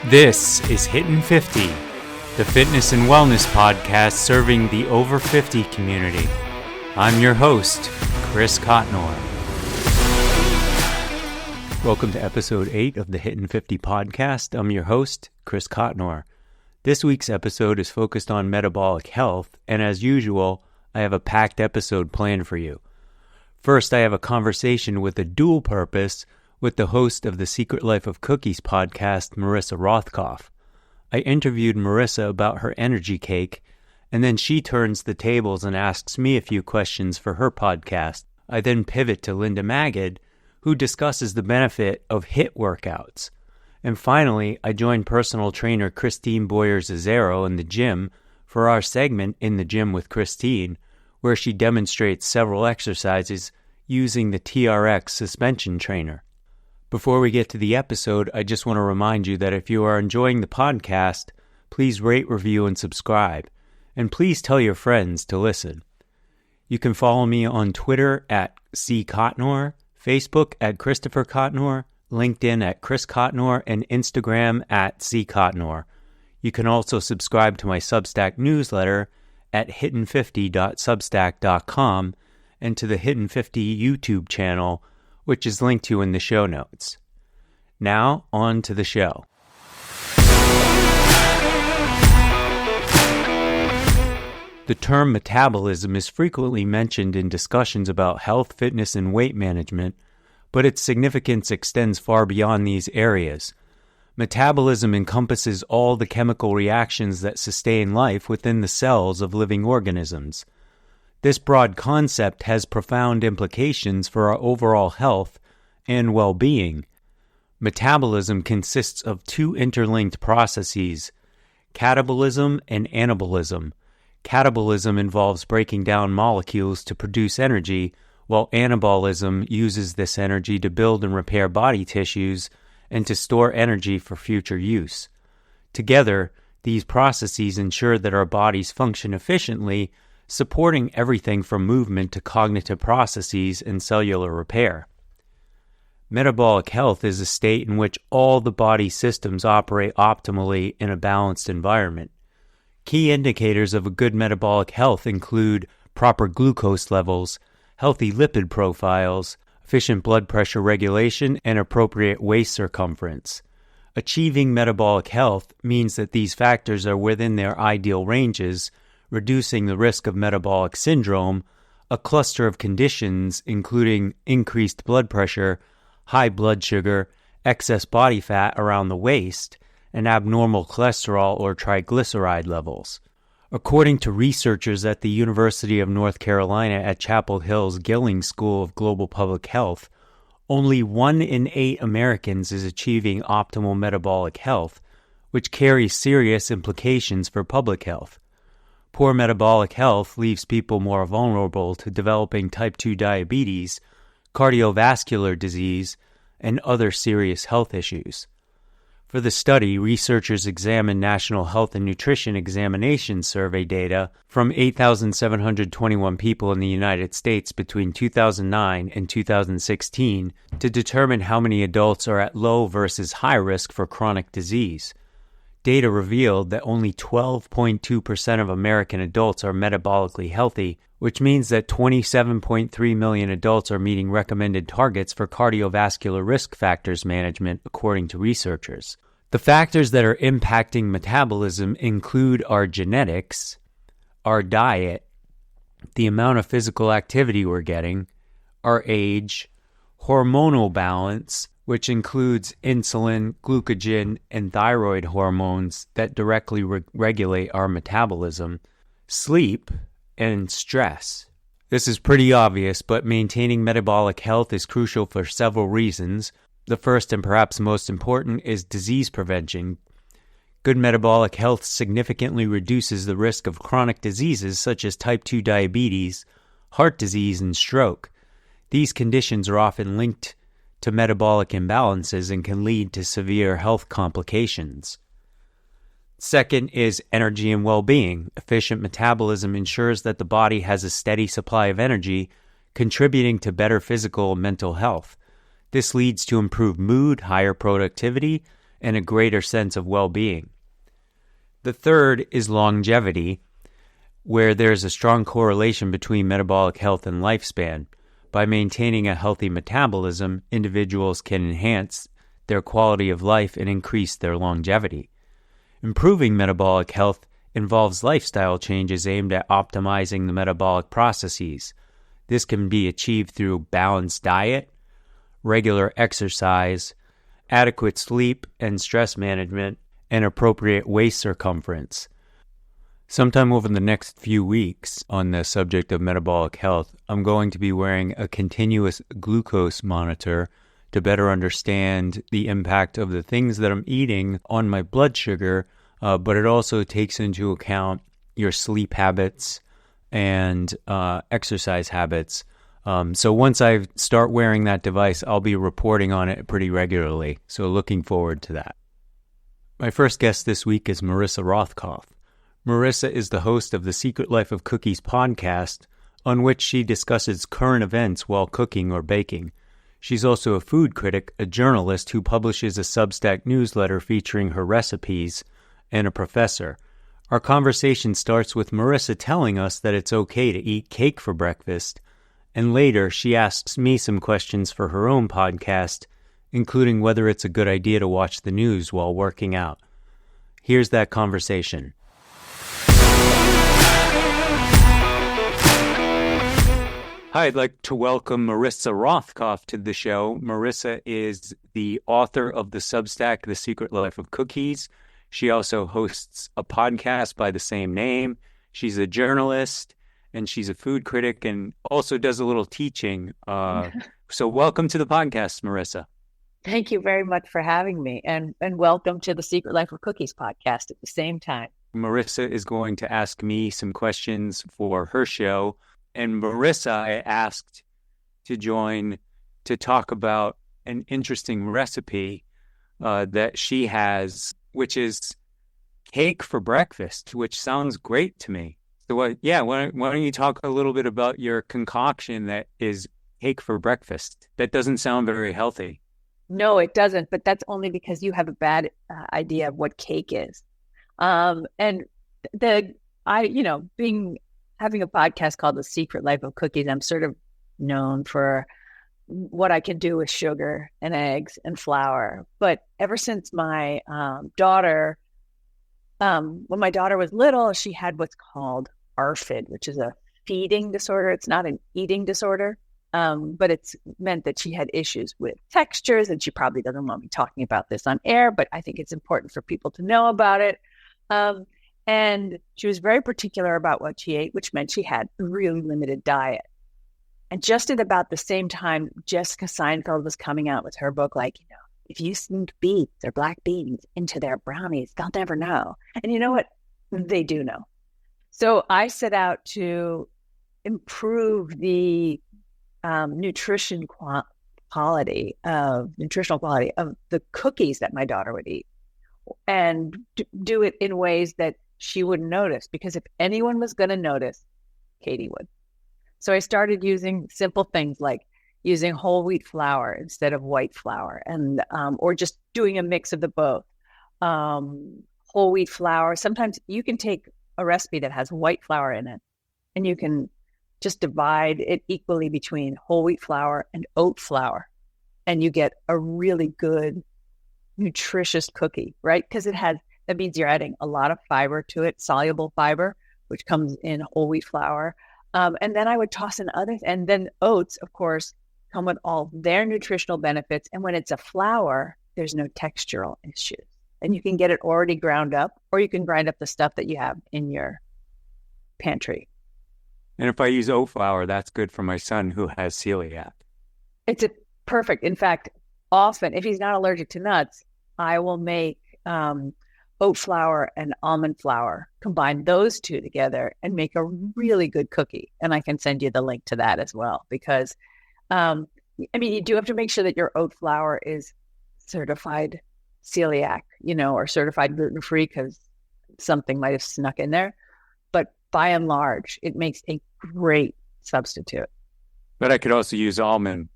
This is Hittin' 50, the fitness and wellness podcast serving the over 50 community. I'm your host, Chris Cotnoir. Welcome to episode 8 of the Hittin' 50 podcast. I'm your host, Chris Cotnoir. This week's episode is focused on metabolic health, and as usual, I have a packed episode planned for you. First, I have a conversation with a dual purpose with the host of the Secret Life of Cookies podcast, Marissa Rothkoff. I interviewed Marissa about her energy cake, and then she turns the tables and asks me a few questions for her podcast. I then pivot to Linda Magid, who discusses the benefit of HIIT workouts. And finally, I join personal trainer Christine Boyers-Azaro in the gym for our segment In the Gym with Christine, where she demonstrates several exercises using the TRX suspension trainer. Before we get to the episode, I just want to remind you that if you are enjoying the podcast, please rate, review, and subscribe. And please tell your friends to listen. You can follow me on Twitter at @CCotnoir, Facebook at Christopher Cotnoir, LinkedIn at Chris Cotnoir, and Instagram at @CCotnoir. You can also subscribe to my Substack newsletter at hittin50.substack.com and to the Hittin' 50 YouTube channel, which is linked to in the show notes. Now, on to the show. The term metabolism is frequently mentioned in discussions about health, fitness, and weight management, but its significance extends far beyond these areas. Metabolism encompasses all the chemical reactions that sustain life within the cells of living organisms. This broad concept has profound implications for our overall health and well-being. Metabolism consists of two interlinked processes, catabolism and anabolism. Catabolism involves breaking down molecules to produce energy, while anabolism uses this energy to build and repair body tissues and to store energy for future use. Together, these processes ensure that our bodies function efficiently, supporting everything from movement to cognitive processes and cellular repair. Metabolic health is a state in which all the body systems operate optimally in a balanced environment. Key indicators of a good metabolic health include proper glucose levels, healthy lipid profiles, efficient blood pressure regulation, and appropriate waist circumference. Achieving metabolic health means that these factors are within their ideal ranges, reducing the risk of metabolic syndrome, a cluster of conditions including increased blood pressure, high blood sugar, excess body fat around the waist, and abnormal cholesterol or triglyceride levels. According to researchers at the University of North Carolina at Chapel Hill's Gilling School of Global Public Health, only 1 in 8 Americans is achieving optimal metabolic health, which carries serious implications for public health. Poor metabolic health leaves people more vulnerable to developing type 2 diabetes, cardiovascular disease, and other serious health issues. For the study, researchers examined National Health and Nutrition Examination Survey data from 8,721 people in the United States between 2009 and 2016 to determine how many adults are at low versus high risk for chronic disease. Data revealed that only 12.2% of American adults are metabolically healthy, which means that 27.3 million adults are meeting recommended targets for cardiovascular risk factors management, according to researchers. The factors that are impacting metabolism include our genetics, our diet, the amount of physical activity we're getting, our age, hormonal balance, which includes insulin, glucagon, and thyroid hormones that directly regulate our metabolism, sleep, and stress. This is pretty obvious, but maintaining metabolic health is crucial for several reasons. The first and perhaps most important is disease prevention. Good metabolic health significantly reduces the risk of chronic diseases such as type 2 diabetes, heart disease, and stroke. These conditions are often linked to metabolic imbalances and can lead to severe health complications. Second is energy and well-being. Efficient metabolism ensures that the body has a steady supply of energy, contributing to better physical and mental health. This leads to improved mood, higher productivity, and a greater sense of well-being. The third is longevity, where there's a strong correlation between metabolic health and lifespan. By maintaining a healthy metabolism, individuals can enhance their quality of life and increase their longevity. Improving metabolic health involves lifestyle changes aimed at optimizing the metabolic processes. This can be achieved through balanced diet, regular exercise, adequate sleep and stress management, and appropriate waist circumference. Sometime over the next few weeks on the subject of metabolic health, I'm going to be wearing a continuous glucose monitor to better understand the impact of the things that I'm eating on my blood sugar, but it also takes into account your sleep habits and exercise habits. So once I start wearing that device, I'll be reporting on it pretty regularly. So looking forward to that. My first guest this week is Marissa Rothkoff. Marissa is the host of the Secret Life of Cookies podcast, on which she discusses current events while cooking or baking. She's also a food critic, a journalist who publishes a Substack newsletter featuring her recipes, and a professor. Our conversation starts with Marissa telling us that it's okay to eat cake for breakfast, and later she asks me some questions for her own podcast, including whether it's a good idea to watch the news while working out. Here's that conversation. Hi, I'd like to welcome Marissa Rothkoff to the show. Marissa is the author of the Substack, The Secret Life of Cookies. She also hosts a podcast by the same name. She's a journalist, and she's a food critic, and also does a little teaching. So welcome to the podcast, Marissa. Thank you very much for having me, and welcome to the Secret Life of Cookies podcast at the same time. Marissa is going to ask me some questions for her show. And Marissa, I asked to join to talk about an interesting recipe that she has, which is cake for breakfast, which sounds great to me. So, why don't you talk a little bit about your concoction that is cake for breakfast? That doesn't sound very healthy. No, it doesn't, but that's only because you have a bad idea of what cake is. Having a podcast called The Secret Life of Cookies, I'm sort of known for what I can do with sugar and eggs and flour. But ever since my daughter, when my daughter was little, she had what's called ARFID, which is a feeding disorder. It's not an eating disorder, but it's meant that she had issues with textures, and she probably doesn't want me talking about this on air, but I think it's important for people to know about it. And she was very particular about what she ate, which meant she had a really limited diet. And just at about the same time, Jessica Seinfeld was coming out with her book, if you sneak beets or black beans into their brownies, they'll never know. And you know what? They do know. So I set out to improve the nutritional quality of the cookies that my daughter would eat, and do it in ways that she wouldn't notice, because if anyone was going to notice, Katie would. So I started using simple things like using whole wheat flour instead of white flour, and or just doing a mix of the both. Whole wheat flour. Sometimes you can take a recipe that has white flour in it, and you can just divide it equally between whole wheat flour and oat flour, and you get a really good, nutritious cookie, right? Because that means you're adding a lot of fiber to it, soluble fiber, which comes in whole wheat flour. And then I would toss in others. And then oats, of course, come with all their nutritional benefits. And when it's a flour, there's no textural issues. And you can get it already ground up, or you can grind up the stuff that you have in your pantry. And if I use oat flour, that's good for my son who has celiac. It's perfect. In fact, often, if he's not allergic to nuts, I will make oat flour and almond flour, combine those two together and make a really good cookie. And I can send you the link to that as well, because, you do have to make sure that your oat flour is certified celiac, or certified gluten-free, because something might have snuck in there. But by and large, it makes a great substitute. But I could also use almond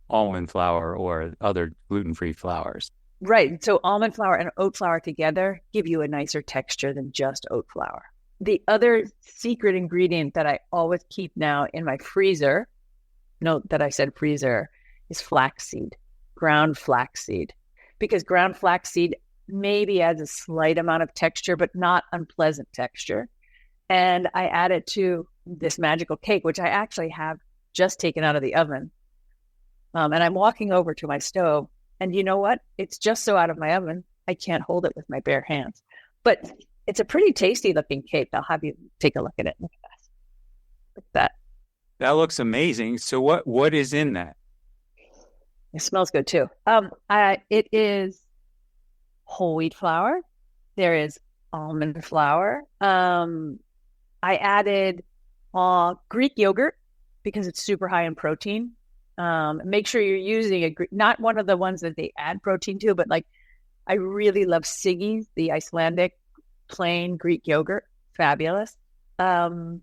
flour or other gluten-free flours. Right. So almond flour and oat flour together give you a nicer texture than just oat flour. The other secret ingredient that I always keep now in my freezer, note that I said freezer, is flaxseed, ground flaxseed, because ground flaxseed maybe adds a slight amount of texture, but not unpleasant texture. And I add it to this magical cake, which I actually have just taken out of the oven. And I'm walking over to my stove. And you know what? It's just so out of my oven, I can't hold it with my bare hands. But it's a pretty tasty looking cake. I'll have you take a look at it. Look at that. Look at that. That looks amazing. So what is in that? It smells good too. It is whole wheat flour. There is almond flour. I added Greek yogurt because it's super high in protein. Make sure you're using not one of the ones that they add protein to, but like I really love Siggy's, the Icelandic plain Greek yogurt. Fabulous. I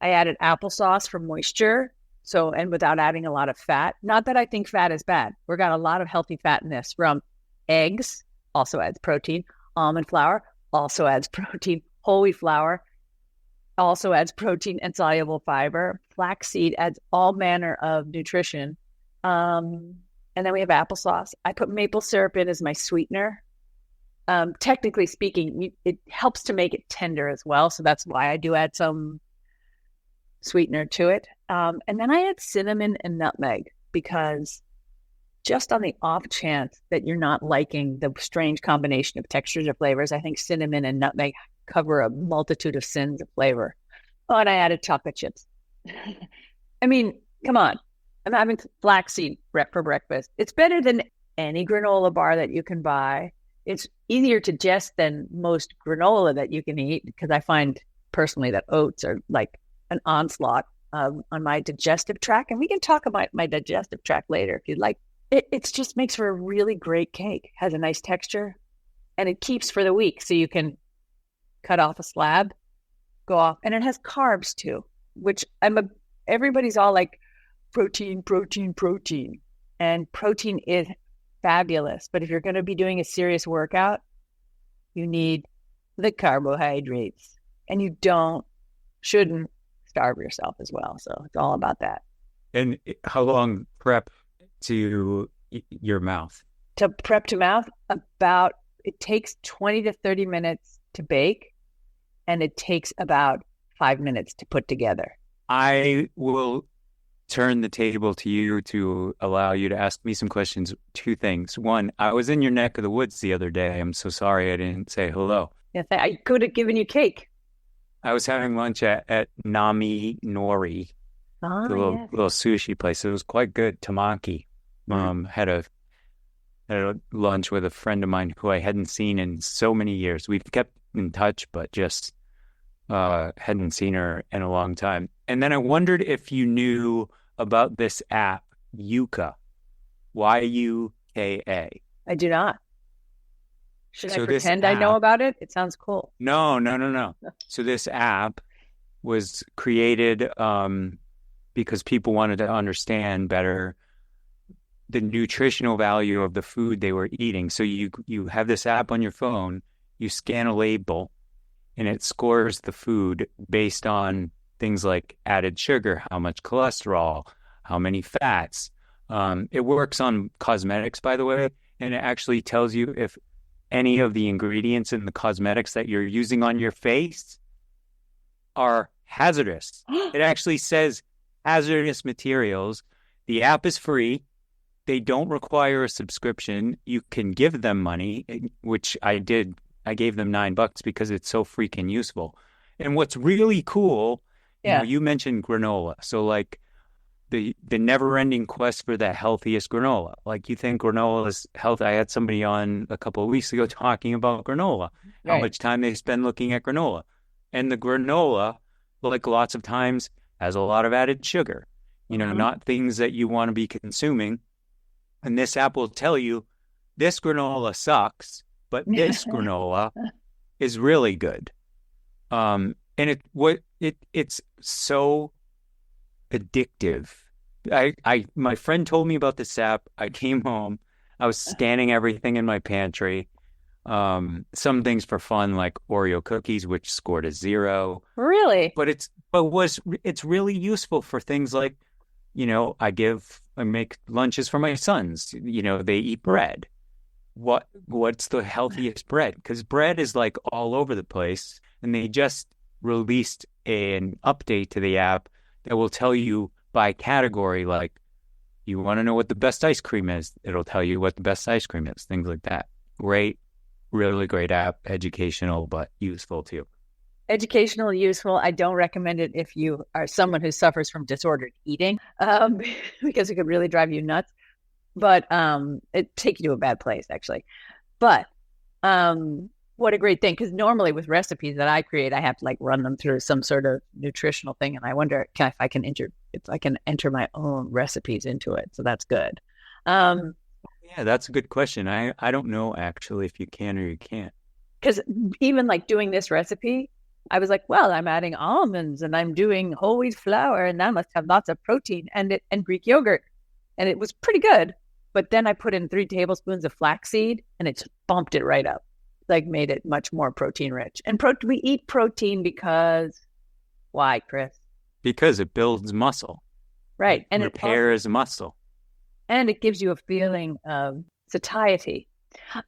added applesauce for moisture. So, and without adding a lot of fat. Not that I think fat is bad. We've got a lot of healthy fat in this from eggs, also adds protein. Almond flour also adds protein. Whole wheat flour also adds protein and soluble fiber. Flaxseed adds all manner of nutrition. And then we have applesauce. I put maple syrup in as my sweetener. Technically speaking, it helps to make it tender as well. So that's why I do add some sweetener to it. And then I add cinnamon and nutmeg because just on the off chance that you're not liking the strange combination of textures or flavors, I think cinnamon and nutmeg cover a multitude of sins of flavor. Oh, and I added chocolate chips. I mean, come on. I'm having flaxseed for breakfast. It's better than any granola bar that you can buy. It's easier to digest than most granola that you can eat because I find personally that oats are like an onslaught on my digestive tract. And we can talk about my digestive tract later if you'd like. It just makes for a really great cake. Has a nice texture and it keeps for the week. So you can cut off a slab, go off, and it has carbs too, which everybody's all like protein. And protein is fabulous. But if you're going to be doing a serious workout, you need the carbohydrates and you shouldn't starve yourself as well. So it's all about that. And how long prep to your mouth? To prep to mouth, it takes 20 to 30 minutes to bake, and it takes about 5 minutes to put together. I will turn the table to you to allow you to ask me some questions. Two things. One, I was in your neck of the woods the other day. I'm so sorry I didn't say hello. Yes, I could have given you cake. I was having lunch at Nami Nori, the little sushi place. It was quite good. Tamaki. Had a lunch with a friend of mine who I hadn't seen in so many years. We've kept in touch, but just hadn't seen her in a long time. And then I wondered if you knew about this app, Yuka, Yuka. I do not. Should I pretend I know about it? It sounds cool. No. So this app was created because people wanted to understand better the nutritional value of the food they were eating. So you have this app on your phone, you scan a label, and it scores the food based on things like added sugar, how much cholesterol, how many fats. It works on cosmetics, by the way, and it actually tells you if any of the ingredients in the cosmetics that you're using on your face are hazardous. It actually says hazardous materials. The app is free. They don't require a subscription. You can give them money, which I did. I gave them $9 because it's so freaking useful. And what's really cool, you mentioned granola. So like the never-ending quest for the healthiest granola. Like you think granola is healthy. I had somebody on a couple of weeks ago talking about granola, how much time they spend looking at granola. And the granola, like lots of times, has a lot of added sugar, not things that you want to be consuming. And this app will tell you, this granola sucks, but this granola is really good. And it's so addictive. My friend told me about this app. I came home. I was scanning everything in my pantry. Some things for fun, like Oreo cookies, which scored a 0. Really? But it's really useful for things like, I make lunches for my sons. They eat bread. What's the healthiest bread? Because bread is like all over the place, and they just released an update to the app that will tell you by category, like, you want to know what the best ice cream is, it'll tell you what the best ice cream is, things like that. Great, really great app, educational, but useful too. Educational, useful. I don't recommend it if you are someone who suffers from disordered eating, because it could really drive you nuts. But it take you to a bad place, actually. But what a great thing, because normally with recipes that I create, I have to like run them through some sort of nutritional thing, and I wonder if I can enter my own recipes into it. So that's good. Yeah, that's a good question. I don't know actually if you can or you can't. Because even like doing this recipe, I was like, well, I'm adding almonds and I'm doing whole wheat flour, and that must have lots of protein and Greek yogurt, and it was pretty good. But then I put in 3 tablespoons of flaxseed, and it just bumped it right up, like made it much more protein rich. And we eat protein because why, Chris? Because it builds muscle. Right. And repairs muscle. And it gives you a feeling of satiety.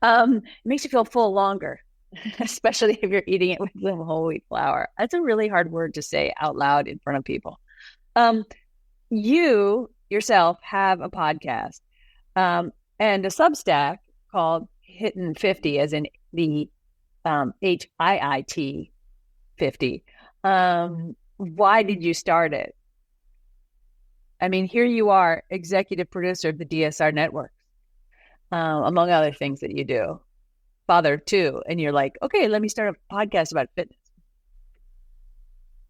It makes you feel full longer, especially if you're eating it with some whole wheat flour. That's a really hard word to say out loud in front of people. You yourself have a podcast and a Substack called HIIT 50, as in the HIIT 50. Why did you start it? I mean, here you are, executive producer of the DSR network, among other things that you do, father of 2, and you're like, okay, let me start a podcast about fitness.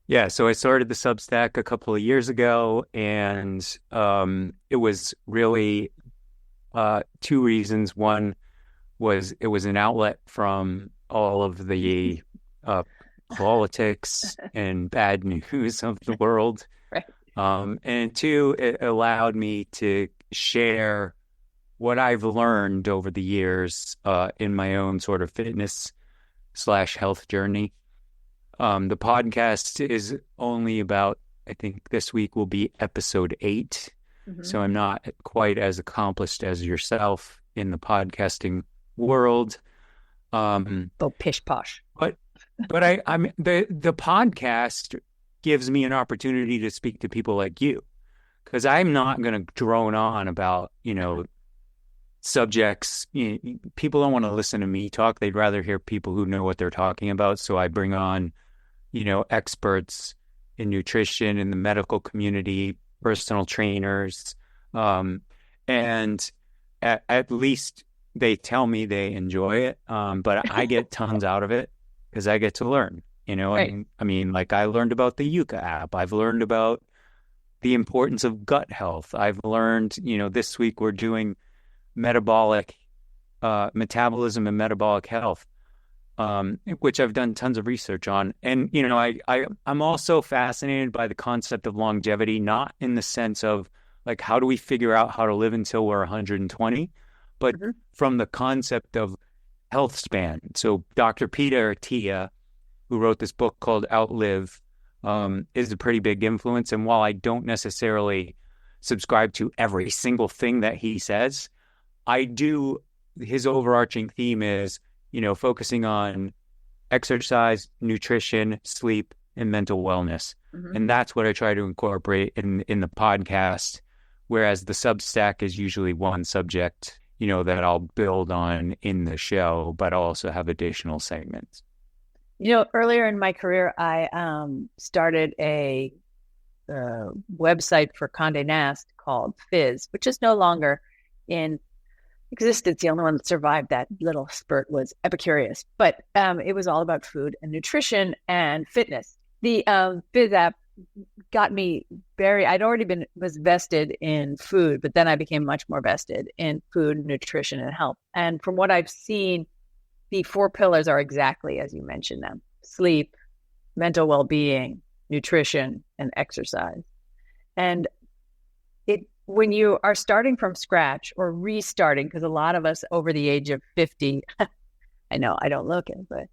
Yeah, so I started the Substack a couple of years ago, and it was really 2 reasons. One was it was an outlet from all of the politics and bad news of the world. Right. And 2, it allowed me to share what I've learned over the years in my own sort of fitness/health journey. The podcast is only about, I think this week will be episode 8. Mm-hmm. So I'm not quite as accomplished as yourself in the podcasting world. Pish posh. But I'm the podcast gives me an opportunity to speak to people like you, because I'm not going to drone on about, subjects. People don't want to listen to me talk. They'd rather hear people who know what they're talking about. So I bring on, experts in nutrition, in the medical community, personal trainers. And at least they tell me they enjoy it. But I get tons out of it because I get to learn. Right. I mean, like I learned about the Yucca app. I've learned about the importance of gut health. I've learned, this week we're doing metabolism and metabolic health, which I've done tons of research on. And, I'm also fascinated by the concept of longevity, not in the sense of like, how do we figure out how to live until we're 120, but mm-hmm. from the concept of Healthspan. So Dr. Peter Attia, who wrote this book called Outlive, is a pretty big influence. And while I don't necessarily subscribe to every single thing that he says, I do. His overarching theme is, focusing on exercise, nutrition, sleep, and mental wellness. Mm-hmm. And that's what I try to incorporate in the podcast, whereas the Substack is usually one subject, that I'll build on in the show, but I'll also have additional segments. Earlier in my career, I started a website for Condé Nast called Fizz, which is no longer in existence. The only one that survived that little spurt was Epicurious, but it was all about food and nutrition and fitness. The Fizz app got me I'd already was vested in food, but then I became much more vested in food, nutrition, and health. And from what I've seen, the 4 pillars are exactly as you mentioned them: sleep, mental well-being, nutrition, and exercise. And when you are starting from scratch or restarting, because a lot of us over the age of 50, I know I don't look it, but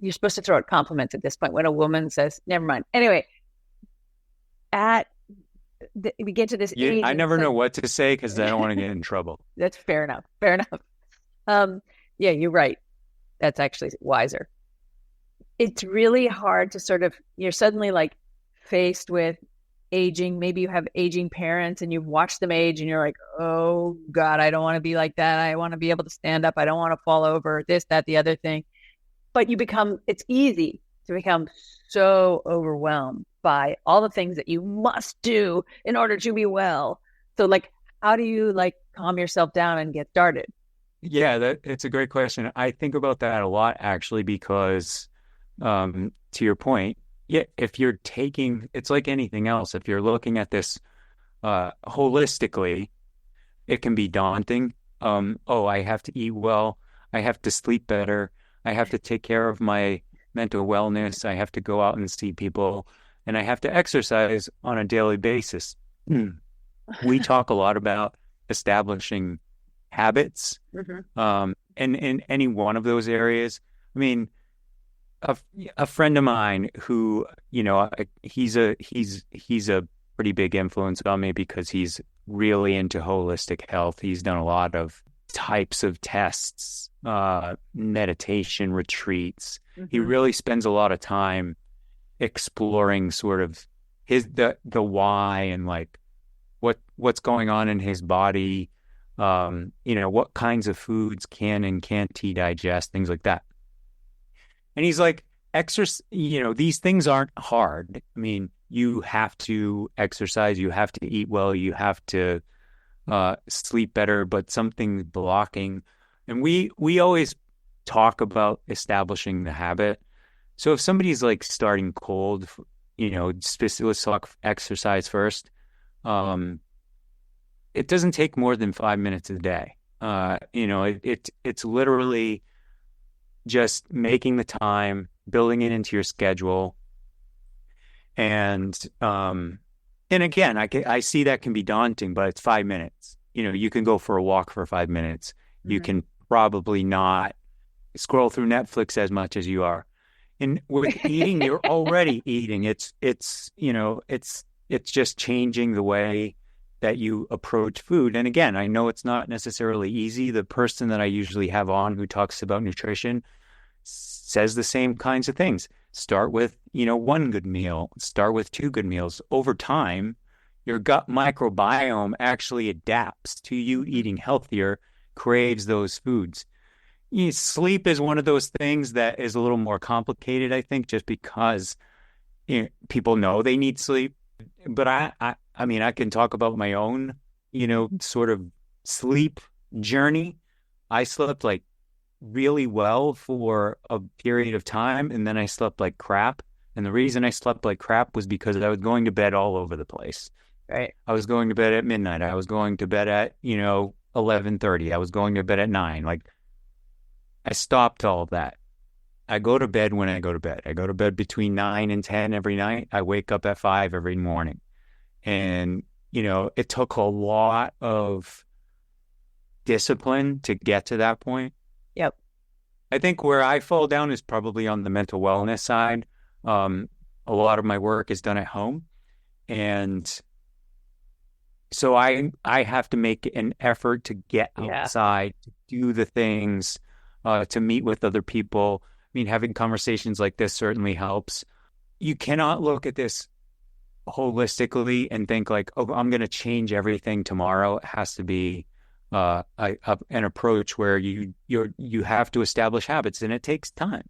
you're supposed to throw out compliments at this point when a woman says, never mind. Anyway, we get to this age. I never know what to say because I don't want to get in trouble. That's fair enough. Fair enough. Yeah, you're right. That's actually wiser. It's really hard to you're suddenly like faced with aging. Maybe you have aging parents and you've watched them age and you're like, oh God, I don't want to be like that. I want to be able to stand up. I don't want to fall over, this, that, the other thing. But it's easy to become so overwhelmed by all the things that you must do in order to be well. So like, how do you like calm yourself down and get started? Yeah, it's a great question. I think about that a lot actually, because to your point, yeah, if you're it's like anything else. If you're looking at this holistically, it can be daunting. I have to eat well. I have to sleep better. I have to take care of my mental wellness. I have to go out and see people, and I have to exercise on a daily basis. We talk a lot about establishing habits, and in any one of those areas. I mean, a friend of mine who, he's a pretty big influence on me because he's really into holistic health. He's done a lot of types of tests, meditation retreats. He really spends a lot of time exploring sort of the why and like what's going on in his body, what kinds of foods can and can't he digest, things like that. And he's like, these things aren't hard. I mean, you have to exercise, you have to eat well, you have to sleep better, but something's blocking. And we always talk about establishing the habit. So if somebody's like starting cold, let's talk exercise first. It doesn't take more than 5 minutes a day. It's literally just making the time, building it into your schedule. And again, I see that can be daunting, but it's 5 minutes. You can go for a walk for 5 minutes. You can probably not scroll through Netflix as much as you are. And with eating, you're already eating. It's just changing the way that you approach food. And again, I know it's not necessarily easy. The person that I usually have on who talks about nutrition says the same kinds of things. Start with, one good meal. Start with 2 good meals. Over time, your gut microbiome actually adapts to you eating healthier, craves those foods. Sleep is one of those things that is a little more complicated, I think, just because people know they need sleep. But I mean, I can talk about my own, sort of sleep journey. I slept like really well for a period of time, and then I slept like crap. And the reason I slept like crap was because I was going to bed all over the place. Right. I was going to bed at midnight. I was going to bed at, 11:30. I was going to bed at 9. Like, I stopped all of that. I go to bed when I go to bed. I go to bed between 9 and 10 every night. I wake up at 5 every morning. And, it took a lot of discipline to get to that point. Yep. I think where I fall down is probably on the mental wellness side. A lot of my work is done at home. And so I have to make an effort to get outside, to do the things, to meet with other people. I mean, having conversations like this certainly helps. You cannot look at this holistically and think like, oh, I'm going to change everything tomorrow. It has to be an approach where you have to establish habits, and it takes time.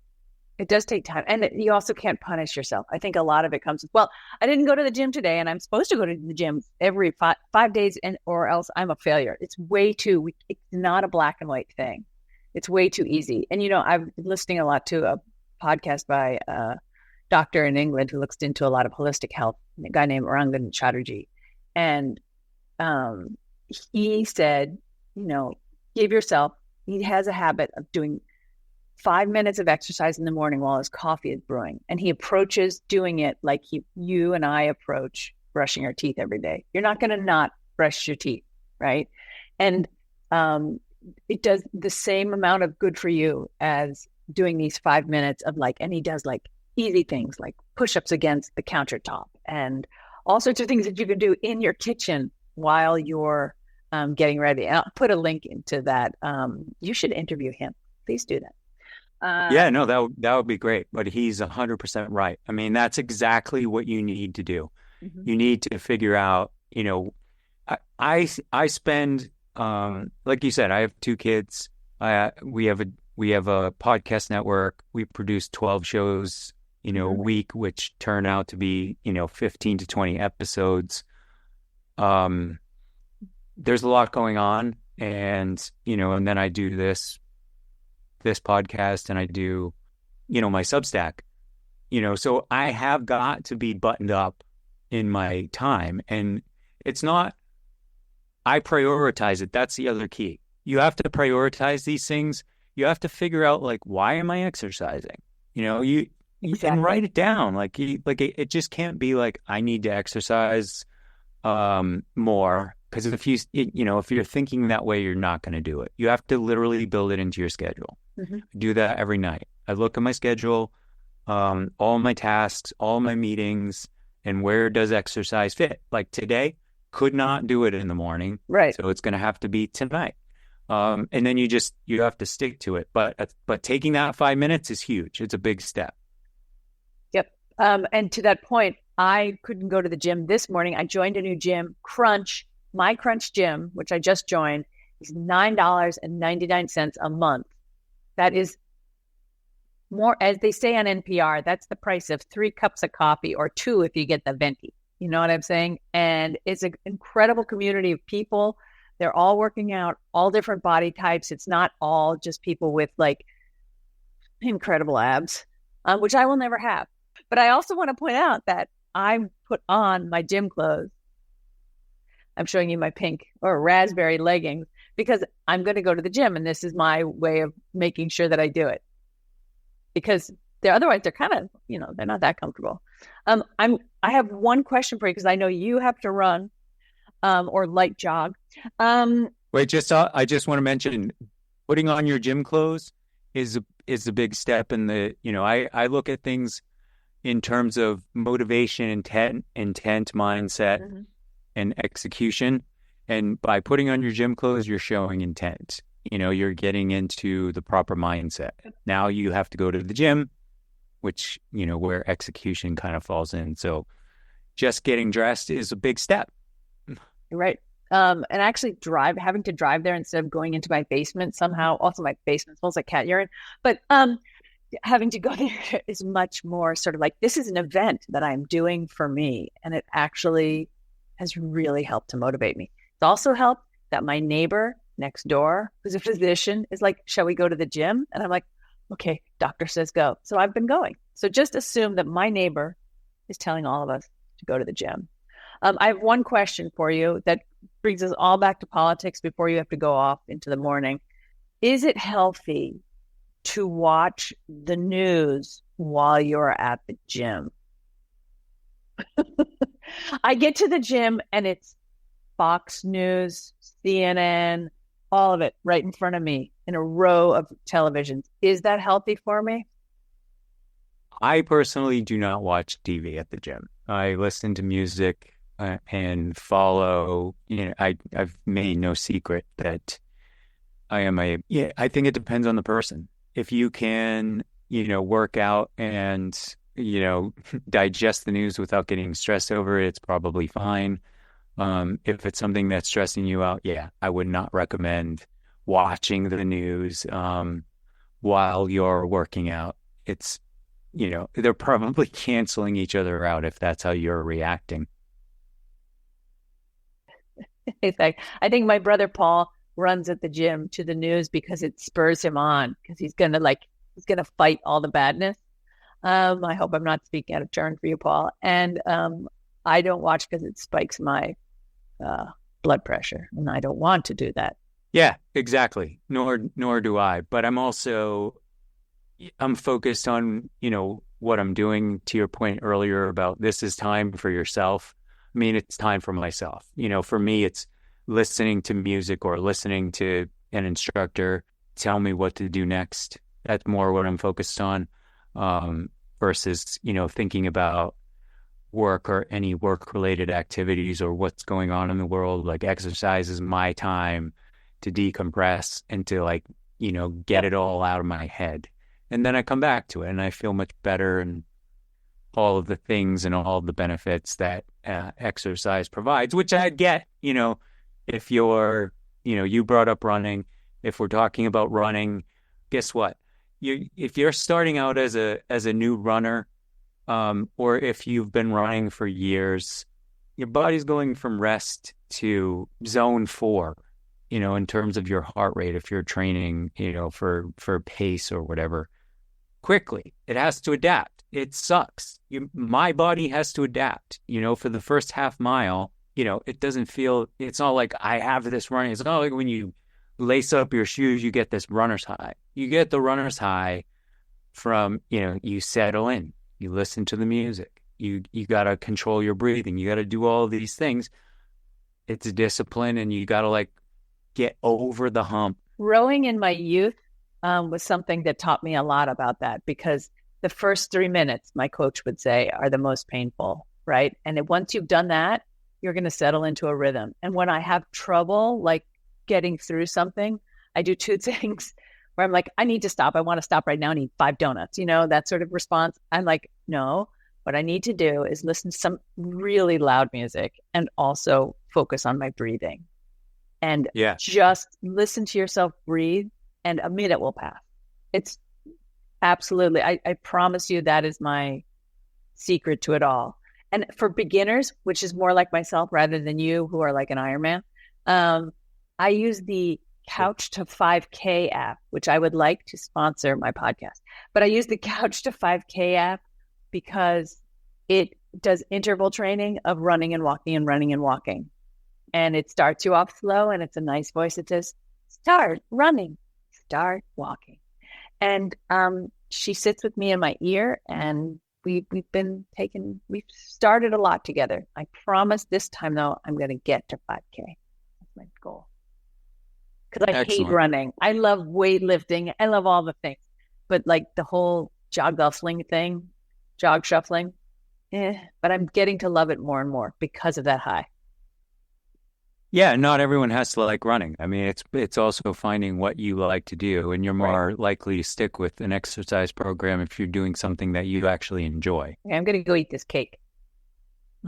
It does take time. And you also can't punish yourself. I think a lot of it comes, I didn't go to the gym today and I'm supposed to go to the gym every 5 days or else I'm a failure. It's it's not a black and white thing. It's way too easy. And, I've been listening a lot to a podcast by a doctor in England who looks into a lot of holistic health, a guy named Rangan Chatterjee. And he said, give yourself, he has a habit of doing 5 minutes of exercise in the morning while his coffee is brewing. And he approaches doing it like you and I approach brushing our teeth every day. You're not going to not brush your teeth, right? And it does the same amount of good for you as doing these 5 minutes of like, and he does like easy things like push-ups against the countertop and all sorts of things that you can do in your kitchen while you're getting ready. And I'll put a link into that. You should interview him. Please do that. Yeah, no, that would be great. But he's 100% right. I mean, that's exactly what you need to do. Mm-hmm. You need to figure out, you know, I spend, like you said, I have 2 kids. We have a podcast network. We produce 12 shows, you know, a week, which turn out to be, you know, 15 to 20 episodes. There's a lot going on, and, you know, and then I do this podcast, and I do, you know, my Substack, you know, so I have got to be buttoned up in my time, and it's not, I prioritize it. That's the other key. You have to prioritize these things. You have to figure out, like, why am I exercising? You know, exactly. And write it down. Like it just can't be like, I need to exercise more. Because if if you're thinking that way, you're not going to do it. You have to literally build it into your schedule. Mm-hmm. Do that every night. I look at my schedule, all my tasks, all my meetings, and where does exercise fit? Like today, could not do it in the morning. Right. So it's going to have to be tonight. And then you have to stick to it. But taking that 5 minutes is huge. It's a big step. Yep. And to that point, I couldn't go to the gym this morning. I joined a new gym, Crunch. My Crunch gym, which I just joined, is $9.99 a month. That is more, as they say on NPR, that's the price of 3 cups of coffee, or 2 if you get the venti. You know what I'm saying? And it's an incredible community of people. They're all working out, all different body types. It's not all just people with like incredible abs, which I will never have. But I also want to point out that I put on my gym clothes. I'm showing you my pink or raspberry leggings because I'm going to go to the gym, and this is my way of making sure that I do it. Because otherwise they're kind of, you know, they're not that comfortable. I have one question for you because I know you have to run or light jog. Wait, I just want to mention, putting on your gym clothes is a big step in the, you know, I look at things in terms of motivation, intent, mindset, and execution. And by putting on your gym clothes, you're showing intent. You know, you're getting into the proper mindset. Now you have to go to the gym, which, you know, where execution kind of falls in. So just getting dressed is a big step. Right. And actually having to drive there instead of going into my basement somehow. Also, my basement smells like cat urine. But having to go there is much more sort of like, this is an event that I'm doing for me. And it actually has really helped to motivate me. It's also helped that my neighbor next door, who's a physician, is like, shall we go to the gym? And I'm like, okay, doctor says go. So I've been going. So just assume that my neighbor is telling all of us to go to the gym. I have one question for you that brings us all back to politics before you have to go off into the morning. Is it healthy to watch the news while you're at the gym? I get to the gym and it's Fox News, CNN, all of it right in front of me in a row of televisions. Is that healthy for me? I personally do not watch TV at the gym. I listen to music and follow, you know, I've made no secret that I think it depends on the person. If you can, you know, work out and, you know, digest the news without getting stressed over it, it's probably fine. If it's something that's stressing you out, I would not recommend watching the news while you're working out. It's, you know, they're probably canceling each other out if that's how you're reacting. I think my brother Paul runs at the gym to the news because it spurs him on, because he's gonna fight all the badness. I hope I'm not speaking out of turn for you, Paul. And I don't watch because it spikes my blood pressure, and I don't want to do that. Yeah, exactly. Nor do I. But I'm focused on, you know, what I'm doing. To your point earlier about this is time for yourself. I mean, it's time for myself. For me, it's listening to music or listening to an instructor tell me what to do next. That's more what I'm focused on, versus, thinking about work or any work-related activities or what's going on in the world. Like, exercise is my time to decompress and to, like, get it all out of my head. And then I come back to it and I feel much better, and all of the things and all of the benefits that exercise provides, which I get, if you're, you brought up running. If we're talking about running, guess what? If you're starting out as a new runner, or if you've been running for years, your body's going from rest to zone 4, in terms of your heart rate, if you're training, for pace or whatever, quickly. It has to adapt. It sucks. My body has to adapt, for the first half mile. It doesn't feel, it's not like I have this running. It's not like when you lace up your shoes, you get this runner's high. You get the runner's high from, you settle in, you listen to the music, you got to control your breathing. You got to do all of these things. It's a discipline, and you got to, like, get over the hump. Rowing in my youth was something that taught me a lot about that, because the first 3 minutes, my coach would say, are the most painful, right? And once you've done that, you're going to settle into a rhythm. And when I have trouble, like, getting through something, I do 2 things where I'm like, I need to stop. I want to stop right now. I need 5 donuts, that sort of response. I'm like, no, what I need to do is listen to some really loud music and also focus on my breathing. And just listen to yourself breathe, and a minute will pass. It's absolutely, I promise you, that is my secret to it all. And for beginners, which is more like myself rather than you, who are like an Ironman, I use the Couch to 5K app, which I would like to sponsor my podcast. But I use the Couch to 5K app because it does interval training of running and walking and running and walking. And it starts you off slow, and it's a nice voice. It says, start running, start walking. And she sits with me in my ear, and we've started a lot together. I promise this time, though, I'm going to get to 5K. That's my goal. Because I hate running. I love weightlifting. I love all the things. But, like, the whole jog shuffling, but I'm getting to love it more and more because of that high. Yeah, not everyone has to like running. I mean, it's also finding what you like to do, and you're more likely to stick with an exercise program if you're doing something that you actually enjoy. Okay, I'm going to go eat this cake.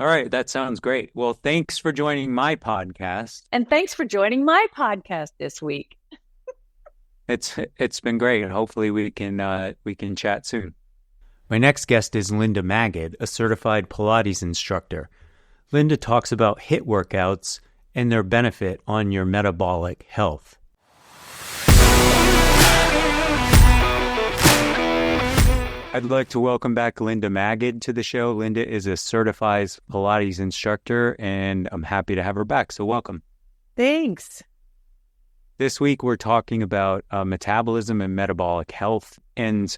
All right, that sounds great. Well, thanks for joining my podcast. And thanks for joining my podcast this week. It's been great. Hopefully we can chat soon. My next guest is Linda Magid, a certified Pilates instructor. Linda talks about HIIT workouts and their benefit on your metabolic health. I'd like to welcome back Linda Magid to the show. Linda is a certified Pilates instructor, and I'm happy to have her back. So welcome. Thanks. This week, we're talking about metabolism and metabolic health. And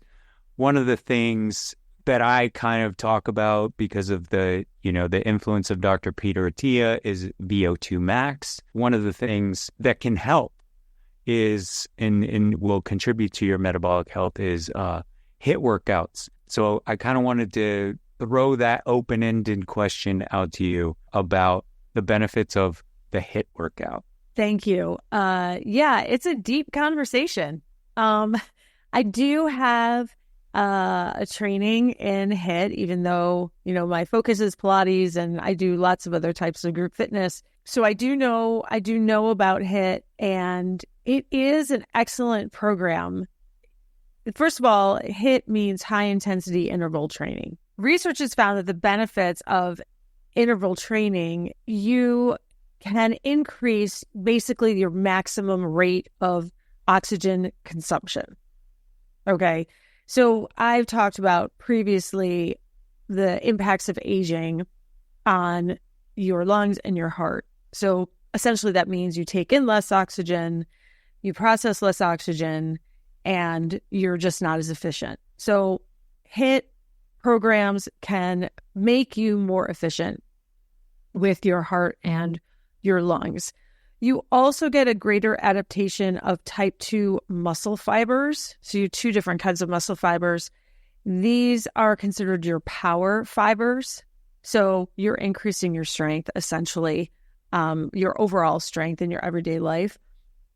one of the things that I kind of talk about because of the influence of Dr. Peter Attia is VO2 max. One of the things that can help is, and will contribute to your metabolic health, is HIIT workouts. So I kind of wanted to throw that open-ended question out to you about the benefits of the HIIT workout. Thank you. Yeah, it's a deep conversation. I do have a training in HIIT, even though, my focus is Pilates and I do lots of other types of group fitness. So I do know about HIIT, and it is an excellent program. First of all, HIIT means high intensity interval training. Research has found that the benefits of interval training, you can increase basically your maximum rate of oxygen consumption. Okay. So I've talked about previously the impacts of aging on your lungs and your heart. So essentially that means you take in less oxygen, you process less oxygen, and you're just not as efficient. So HIIT programs can make you more efficient. with your heart and your lungs. You also get a greater adaptation of type 2 muscle fibers. So you have two different kinds of muscle fibers. These are considered your power fibers. So you're increasing your strength, essentially, your overall strength in your everyday life.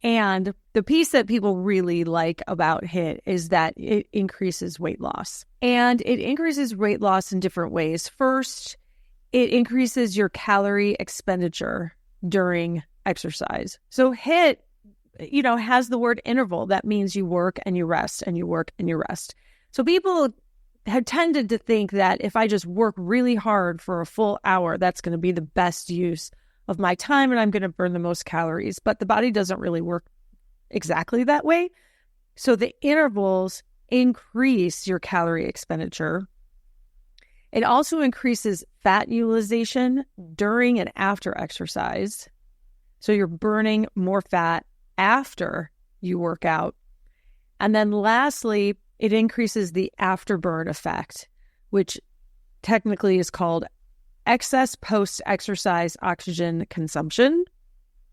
And the piece that people really like about HIIT is that it increases weight loss. And it increases weight loss in different ways. First, it increases your calorie expenditure during exercise. So HIIT, has the word interval. That means you work and you rest and you work and you rest. So people have tended to think that if I just work really hard for a full hour, that's going to be the best use of my time and I'm going to burn the most calories. But the body doesn't really work exactly that way. So the intervals increase your calorie expenditure. It also increases fat utilization during and after exercise. So you're burning more fat after you work out. And then lastly, it increases the afterburn effect, which technically is called excess post-exercise oxygen consumption,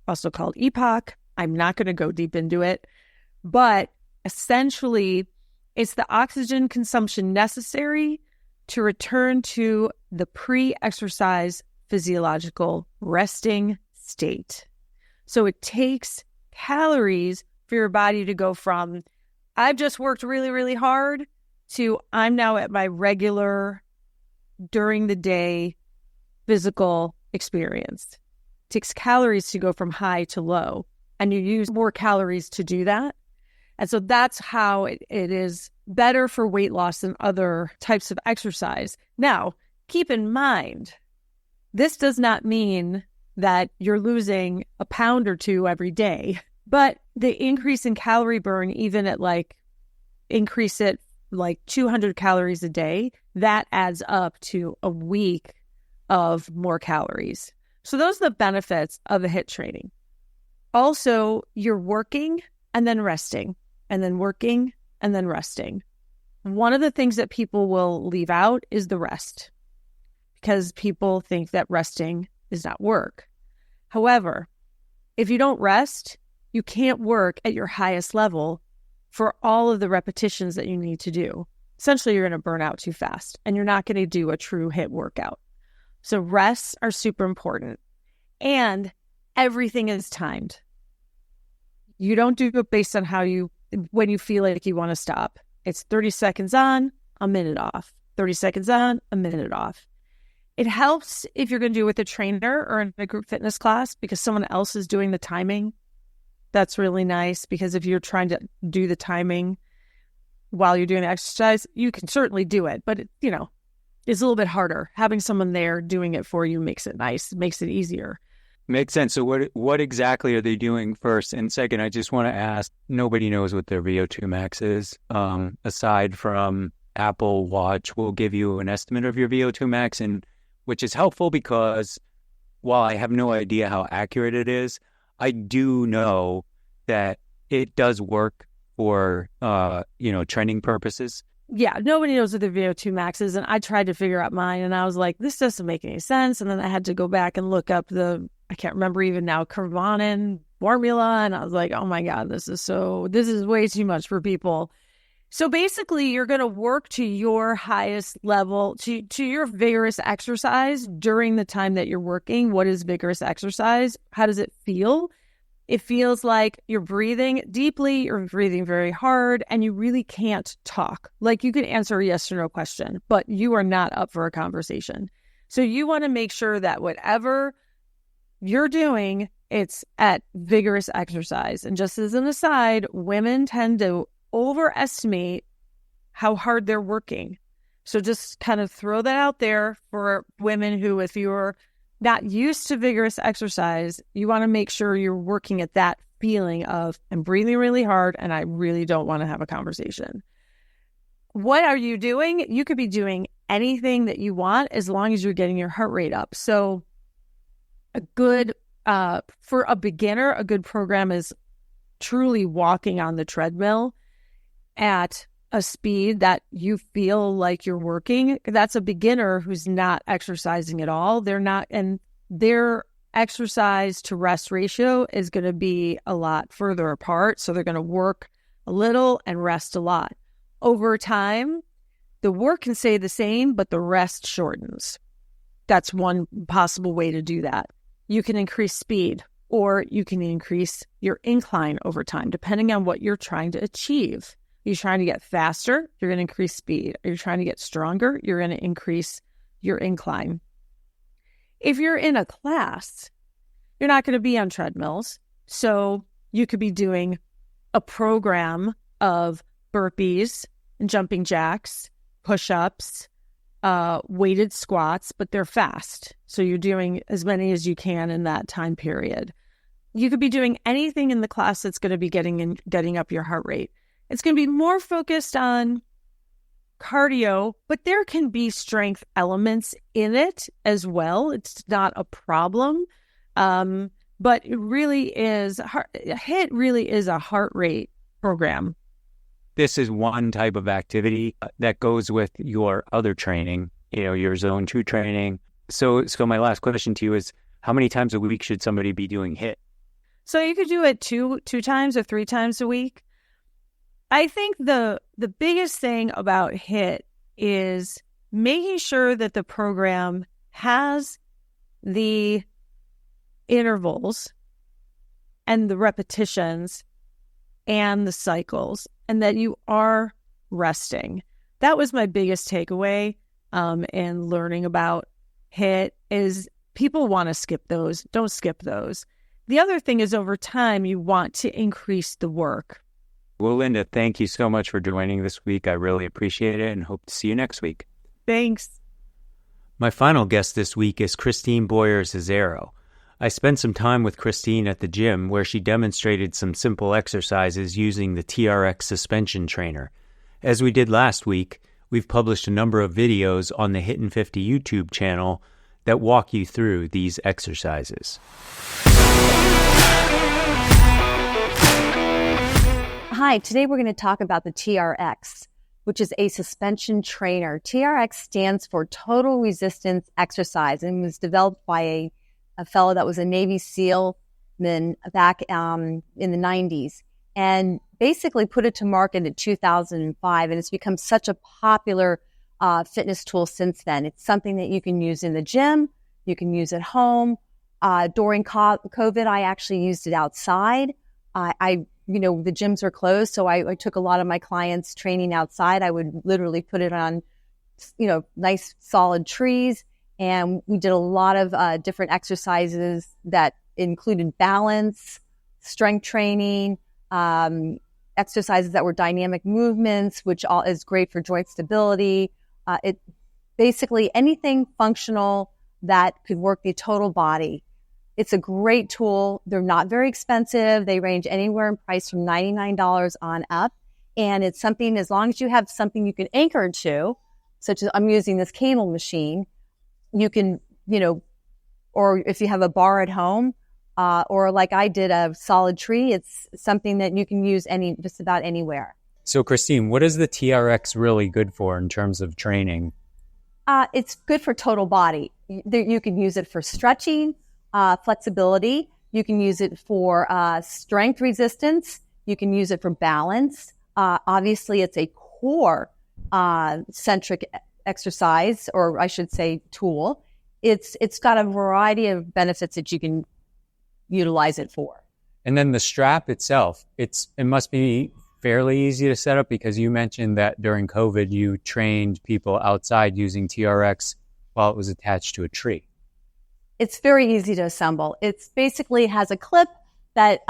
also called EPOC. I'm not going to go deep into it, but essentially it's the oxygen consumption necessary to return to the pre-exercise physiological resting state. So it takes calories for your body to go from, I've just worked really, really hard, to I'm now at my regular during the day physical experience. It takes calories to go from high to low, and you use more calories to do that. And so that's how it is better for weight loss than other types of exercise. Now, keep in mind, this does not mean that you're losing a pound or two every day, but the increase in calorie burn, even at increase it 200 calories a day, that adds up to a week of more calories. So those are the benefits of a HIIT training. Also, you're working and then resting, and then working and then resting. One of the things that people will leave out is the rest, because people think that resting is not work. However, if you don't rest, you can't work at your highest level for all of the repetitions that you need to do. Essentially, you're going to burn out too fast, and you're not going to do a true HIIT workout. So rests are super important, and everything is timed. You don't do it based on when you feel like you want to stop. It's 30 seconds on, a minute off. 30 seconds on, a minute off. It helps if you're going to do it with a trainer or in a group fitness class because someone else is doing the timing. That's really nice, because if you're trying to do the timing while you're doing the exercise, you can certainly do it, but it's a little bit harder. Having someone there doing it for you makes it nice, makes it easier. Makes sense. So what exactly are they doing first? And second, I just want to ask, nobody knows what their VO2 max is. Aside from Apple Watch will give you an estimate of your VO2 max, and which is helpful because while I have no idea how accurate it is, I do know that it does work for, training purposes. Yeah, nobody knows what the VO2 max is, and I tried to figure out mine, and I was like, this doesn't make any sense. And then I had to go back and look up I can't remember even now, Curvanen formula, and I was like, oh my God, this is way too much for people. So basically, you're going to work to your highest level, to your vigorous exercise during the time that you're working. What is vigorous exercise? How does it feel? It feels like you're breathing deeply, you're breathing very hard, and you really can't talk. Like you can answer a yes or no question, but you are not up for a conversation. So you want to make sure that whatever you're doing, it's at vigorous exercise. And just as an aside, women tend to overestimate how hard they're working. So just kind of throw that out there for women who, if you're not used to vigorous exercise, you want to make sure you're working at that feeling of, I'm breathing really hard and I really don't want to have a conversation. What are you doing? You could be doing anything that you want as long as you're getting your heart rate up. So for a beginner, a good program is truly walking on the treadmill at a speed that you feel like you're working. That's a beginner who's not exercising at all. They're not, and their exercise to rest ratio is going to be a lot further apart. So they're going to work a little and rest a lot. Over time, the work can stay the same, but the rest shortens. That's one possible way to do that. You can increase speed, or you can increase your incline over time, depending on what you're trying to achieve. Are you trying to get faster? You're going to increase speed. Are you trying to get stronger? You're going to increase your incline. If you're in a class, you're not going to be on treadmills. So you could be doing a program of burpees and jumping jacks, push-ups, weighted squats, but they're fast. So you're doing as many as you can in that time period. You could be doing anything in the class that's going to be getting up your heart rate. It's going to be more focused on cardio, but there can be strength elements in it as well. It's not a problem. But it really is, HIIT really is a heart rate program. This is one type of activity that goes with your other training, your zone 2 training. So my last question to you is, how many times a week should somebody be doing HIIT? So you could do it two times or 3 times a week. I think the biggest thing about HIIT is making sure that the program has the intervals and the repetitions and the cycles, and that you are resting. That was my biggest takeaway in learning about HIIT is people want to skip those. Don't skip those. The other thing is over time, you want to increase the work. Well, Linda, thank you so much for joining this week. I really appreciate it and hope to see you next week. Thanks. My final guest this week is Christine Boyers-Azaro. I spent some time with Christine at the gym where she demonstrated some simple exercises using the TRX suspension trainer. As we did last week, we've published a number of videos on the HIIT and 50 YouTube channel that walk you through these exercises. Hi, today we're going to talk about the TRX, which is a suspension trainer. TRX stands for Total Resistance Exercise and was developed by a fellow that was a Navy SEALman back in the 90s, and basically put it to market in 2005, and it's become such a popular fitness tool since then. It's something that you can use in the gym, you can use at home. During COVID, I actually used it outside. The gyms are closed, so I took a lot of my clients training outside. I would literally put it on, nice solid trees. And we did a lot of different exercises that included balance, strength training, exercises that were dynamic movements, which all is great for joint stability. It basically anything functional that could work the total body. It's a great tool. They're not very expensive. They range anywhere in price from $99 on up. And it's something, as long as you have something you can anchor to, such as I'm using this cable machine, you can, or if you have a bar at home, or like I did, a solid tree, it's something that you can use just about anywhere. So Christine, what is the TRX really good for in terms of training? It's good for total body. You can use it for stretching, flexibility. You can use it for strength resistance. You can use it for balance. Obviously, it's a core centric exercise, or I should say tool. It's got a variety of benefits that you can utilize it for. And then the strap itself, it must be fairly easy to set up, because you mentioned that during COVID you trained people outside using TRX while it was attached to a tree. It's very easy to assemble. It's basically has a clip that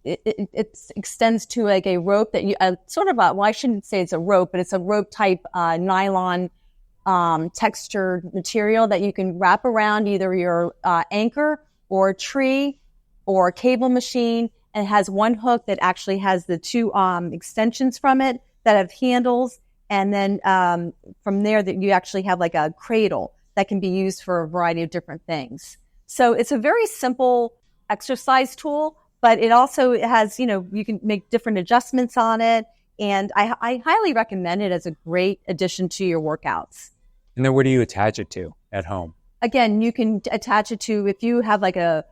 it extends to like a rope that you I shouldn't say it's a rope, but it's a rope type nylon textured material that you can wrap around either your anchor or a tree or a cable machine, and it has one hook that actually has the two extensions from it that have handles, and then from there that you actually have like a cradle that can be used for a variety of different things. So it's a very simple exercise tool, but it also has, you can make different adjustments on it, and I highly recommend it as a great addition to your workouts. And then where do you attach it to at home? again, you can attach it to, if you have like a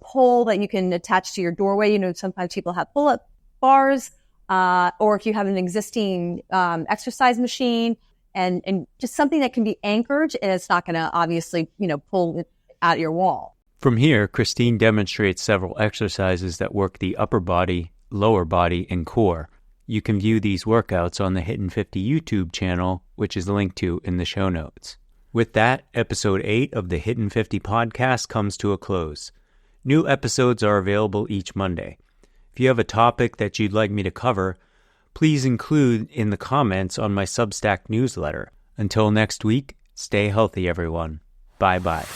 pole that you can attach to your doorway. You know, sometimes people have pull-up bars, or if you have an existing exercise machine, and just something that can be anchored and it's not going to obviously, you know, pull it out your wall. From here, Christine demonstrates several exercises that work the upper body, lower body, and core. You can view these workouts on the HIIT 50 YouTube channel, which is linked to in the show notes. With that, episode 8 of the HIIT 50 podcast comes to a close. New episodes are available each Monday. If you have a topic that you'd like me to cover, please include in the comments on my Substack newsletter. Until next week, stay healthy, everyone. Bye-bye.